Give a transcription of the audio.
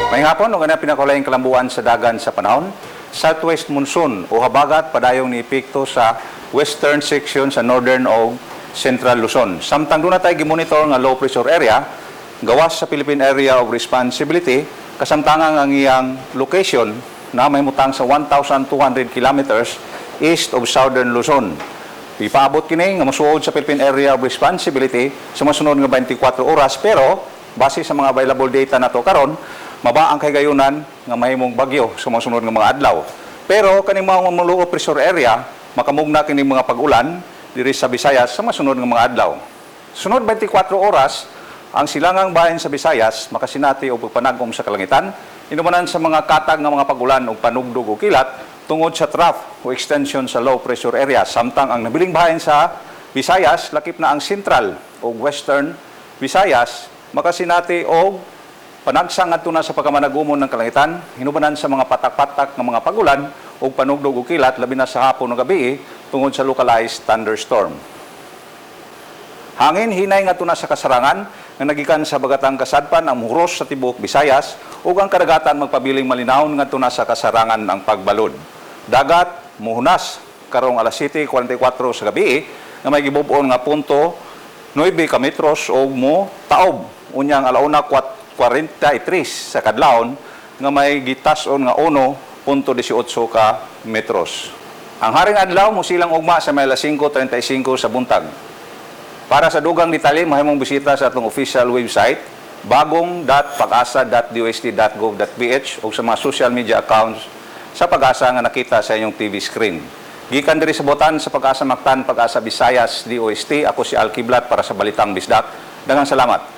May hapon, o ganang pinakulaing kalambuan sa dagan sa panahon, southwest monsoon o habagat padayong ni epekto sa western section sa northern o central Luzon. Samtang doon na tayo gimonitor nga low pressure area, gawas sa Philippine Area of Responsibility, kasamtangan ang iyang location na may mutang sa 1,200 kilometers east of southern Luzon. Ipaabot kini nga masuod sa Philippine Area of Responsibility sa masunod nga 24 oras, pero base sa mga available data nato karon, maba ang kagayunan nga mahimong bagyo sa mga sunod nga mga adlaw. Pero kaning mga low pressure area makamugna kini mga pag-ulan diri sa Visayas sa masunod nga mga adlaw. Sunod 24 oras ang silangang bahin sa Visayas makasinati og pagpanagom sa kalangitan inumanan sa mga katag nga mga pag-ulan ug panugdog o kilat tungod sa trough o extension sa low pressure area. Samtang ang nabiling bahin sa Visayas lakip na ang central o western Visayas makasinati og panagsang adto na sa pagkamanagumon ng kalangitan, hinubanan sa mga patak-patak ng mga pagulan o panugdog o kilat, labi na sa hapon o gabi, tungod sa localized thunderstorm. Hangin, hinay nga na sa kasarangan, nga nagikan sa bagatang kasadpan ang muros sa tibuok Visayas, o ang karagatan magpabiling malinaw nga na sa kasarangan ng pagbalod. Dagat, muhunas, karong alas 7:44 sa gabi, nga may gibubuon nga punto, 9 kilometros o mo taob, unyang alauna 43 sa kadlawon nga may gitas-on nga 1.18 ka metros. Ang haring adlaw mo silang ugma sa may alas 5:35 sa buntag. Para sa dugang detalye mahimong bisita sa atong official website bagong.pagasa.dost.gov.ph o sa mga social media accounts sa Pag-asa nga nakita sa inyong TV screen. Gikan diri sa botan sa Pag-asa Mactan, Pag-asa Visayas, DOST, ako si Al Kiblat para sa Balitang Bisdak. Daghang salamat.